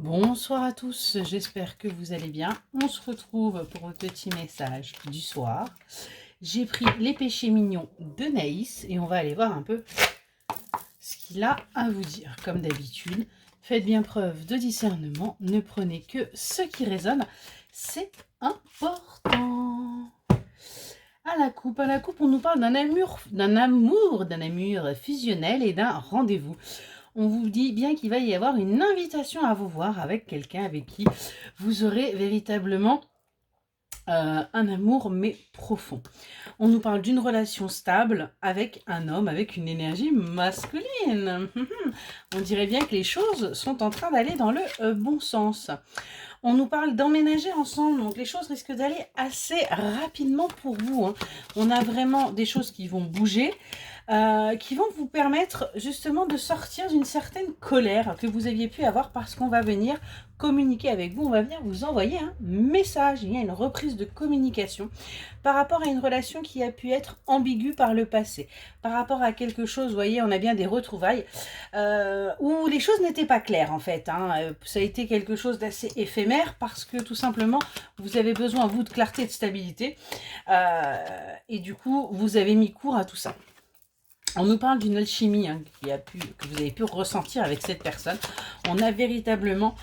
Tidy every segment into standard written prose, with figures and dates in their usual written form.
Bonsoir à tous, j'espère que vous allez bien. On se retrouve pour un petit message du soir. J'ai pris les péchés mignons de Naïs et on va aller voir un peu ce qu'il a à vous dire. Comme d'habitude, faites bien preuve de discernement, ne prenez que ce qui résonne, c'est important. À la coupe, on nous parle d'un amour fusionnel et d'un rendez-vous. On vous dit bien qu'il va y avoir une invitation à vous voir avec quelqu'un avec qui vous aurez véritablement un amour mais profond. On nous parle d'une relation stable avec un homme avec une énergie masculine. On dirait bien que les choses sont en train d'aller dans le bon sens. On nous parle d'emménager ensemble, donc les choses risquent d'aller assez rapidement pour vous, hein. On a vraiment des choses qui vont bouger, qui vont vous permettre justement de sortir d'une certaine colère que vous aviez pu avoir parce qu'on va venir communiquer avec vous, on va venir vous envoyer un message. Il y a une reprise de communication par rapport à une relation qui a pu être ambiguë par le passé, par rapport à quelque chose, vous voyez, on a bien des retrouvailles où les choses n'étaient pas claires en fait, hein. Ça a été quelque chose d'assez éphémère parce que tout simplement vous avez besoin vous de clarté et de stabilité et du coup vous avez mis court à tout ça. On nous parle d'une alchimie hein, que vous avez pu ressentir avec cette personne. On a véritablement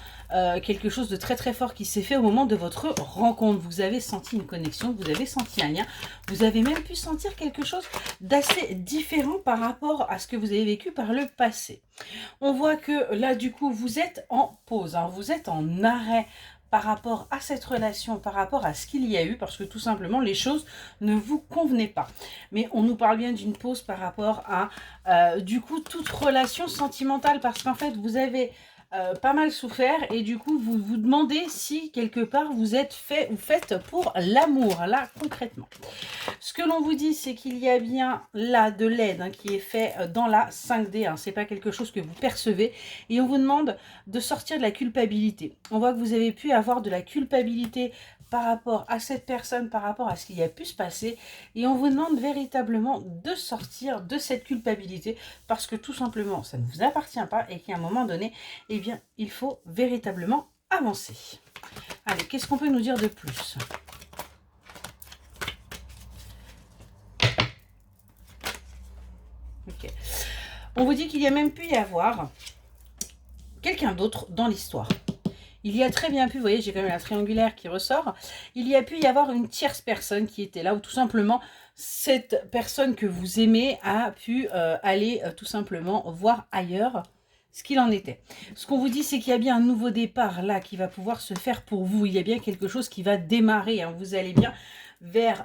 quelque chose de très très fort qui s'est fait au moment de votre rencontre. Vous avez senti une connexion, vous avez senti un lien, vous avez même pu sentir quelque chose d'assez différent par rapport à ce que vous avez vécu par le passé. On voit que là du coup vous êtes en pause, hein, vous êtes en arrêt par rapport à cette relation, par rapport à ce qu'il y a eu, parce que tout simplement les choses ne vous convenaient pas. Mais on nous parle bien d'une pause par rapport à du coup toute relation sentimentale, parce qu'en fait vous avez pas mal souffert et du coup vous vous demandez si quelque part vous êtes fait ou faites pour l'amour, là concrètement. Ce que l'on vous dit, c'est qu'il y a bien là de l'aide hein, qui est fait dans la 5D. Hein, c'est pas quelque chose que vous percevez. Et on vous demande de sortir de la culpabilité. On voit que vous avez pu avoir de la culpabilité par rapport à cette personne, par rapport à ce qui a pu se passer. Et on vous demande véritablement de sortir de cette culpabilité parce que tout simplement, ça ne vous appartient pas et qu'à un moment donné, eh bien, il faut véritablement avancer. Allez, qu'est-ce qu'on peut nous dire de plus ? Ok. On vous dit qu'il y a même pu y avoir quelqu'un d'autre dans l'histoire. Il y a très bien pu, vous voyez, j'ai quand même la triangulaire qui ressort, il y a pu y avoir une tierce personne qui était là, ou tout simplement, cette personne que vous aimez a pu aller tout simplement voir ailleurs ce qu'il en était. Ce qu'on vous dit, c'est qu'il y a bien un nouveau départ là qui va pouvoir se faire pour vous. Il y a bien quelque chose qui va démarrer, hein. Vous allez bien vers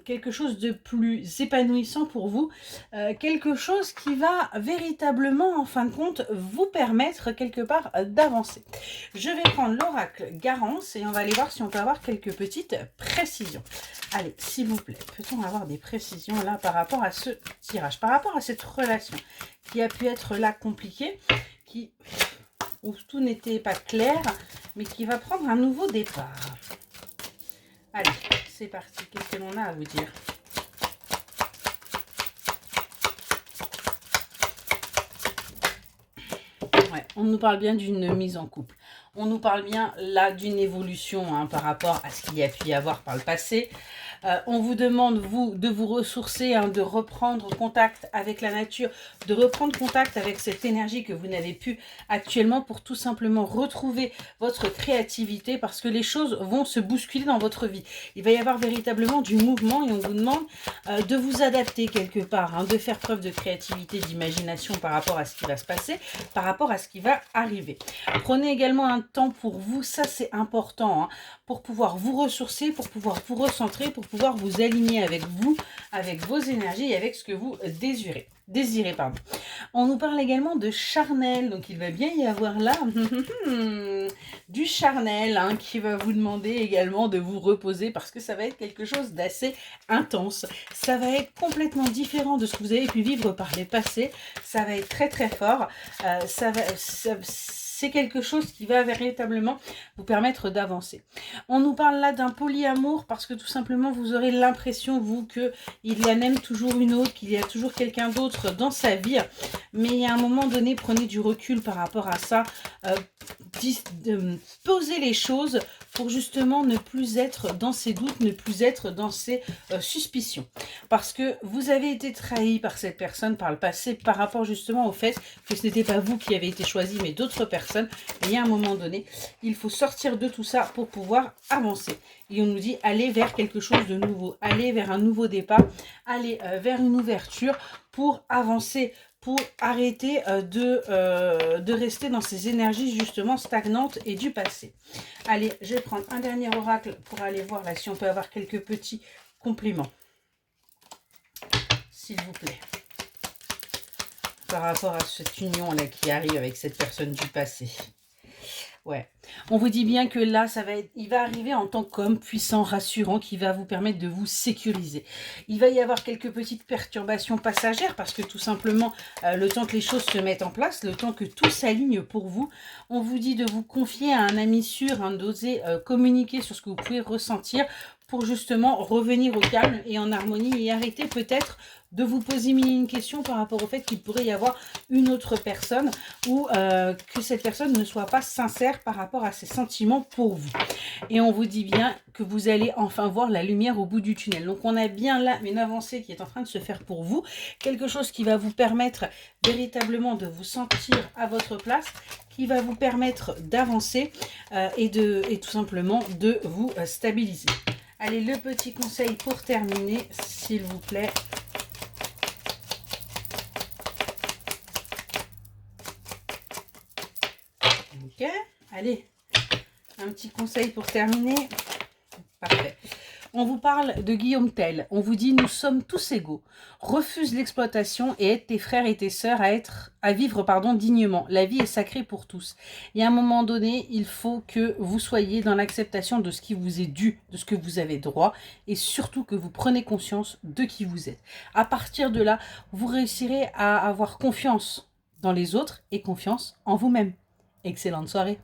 quelque chose de plus épanouissant pour vous, quelque chose qui va véritablement, en fin de compte, vous permettre quelque part d'avancer. Je vais prendre l'oracle Garance et on va aller voir si on peut avoir quelques petites précisions. Allez, s'il vous plaît, peut-on avoir des précisions là par rapport à ce tirage, par rapport à cette relation qui a pu être là compliquée, où tout n'était pas clair, mais qui va prendre un nouveau départ. Allez, c'est parti. Qu'est-ce que l'on a à vous dire ? Ouais, on nous parle bien d'une mise en couple. On nous parle bien là d'une évolution hein, par rapport à ce qu'il y a pu y avoir par le passé. On vous demande, vous, de vous ressourcer, hein, de reprendre contact avec la nature, de reprendre contact avec cette énergie que vous n'avez plus actuellement pour tout simplement retrouver votre créativité parce que les choses vont se bousculer dans votre vie. Il va y avoir véritablement du mouvement et on vous demande de vous adapter quelque part, hein, de faire preuve de créativité, d'imagination par rapport à ce qui va se passer, par rapport à ce qui va arriver. Prenez également un temps pour vous, ça c'est important, hein, pour pouvoir vous ressourcer, pour pouvoir vous recentrer, pour pouvoir vous aligner avec vous, avec vos énergies et avec ce que vous désirez. On nous parle également de charnel, donc il va bien y avoir là du charnel hein, qui va vous demander également de vous reposer parce que ça va être quelque chose d'assez intense. Ça va être complètement différent de ce que vous avez pu vivre par les passés. Ça va être très très fort. c'est quelque chose qui va véritablement vous permettre d'avancer. On nous parle là d'un polyamour parce que tout simplement vous aurez l'impression, vous, qu'il y en aime toujours une autre, qu'il y a toujours quelqu'un d'autre dans sa vie. Mais à un moment donné, prenez du recul par rapport à ça. Posez les choses pour justement ne plus être dans ces doutes, ne plus être dans ces suspicions. Parce que vous avez été trahi par cette personne par le passé par rapport justement au fait que ce n'était pas vous qui avez été choisi mais d'autres personnes. Et à un moment donné, il faut sortir de tout ça pour pouvoir avancer. Et on nous dit aller vers quelque chose de nouveau, aller vers un nouveau départ, aller vers une ouverture pour avancer, pour arrêter de rester dans ces énergies justement stagnantes et du passé. Allez, je vais prendre un dernier oracle pour aller voir là si on peut avoir quelques petits compliments. S'il vous plaît. Par rapport à cette union là qui arrive avec cette personne du passé. Ouais, on vous dit bien que là, il va arriver en tant qu'homme puissant, rassurant, qui va vous permettre de vous sécuriser. Il va y avoir quelques petites perturbations passagères parce que tout simplement, le temps que les choses se mettent en place, le temps que tout s'aligne pour vous, on vous dit de vous confier à un ami sûr, hein, d'oser communiquer sur ce que vous pouvez ressentir pour justement revenir au calme et en harmonie et arrêter peut-être de vous poser une question par rapport au fait qu'il pourrait y avoir une autre personne ou que cette personne ne soit pas sincère par rapport à ses sentiments pour vous. Et on vous dit bien que vous allez enfin voir la lumière au bout du tunnel. Donc on a bien là une avancée qui est en train de se faire pour vous, quelque chose qui va vous permettre véritablement de vous sentir à votre place, qui va vous permettre d'avancer et tout simplement de vous stabiliser. Allez, le petit conseil pour terminer, s'il vous plaît. Ok, allez, un petit conseil pour terminer. Parfait. On vous parle de Guillaume Tell. On vous dit, nous sommes tous égaux. Refuse l'exploitation et aide tes frères et tes sœurs à vivre dignement. La vie est sacrée pour tous. Et à un moment donné, il faut que vous soyez dans l'acceptation de ce qui vous est dû, de ce que vous avez droit, et surtout que vous prenez conscience de qui vous êtes. À partir de là, vous réussirez à avoir confiance dans les autres et confiance en vous-même. Excellente soirée.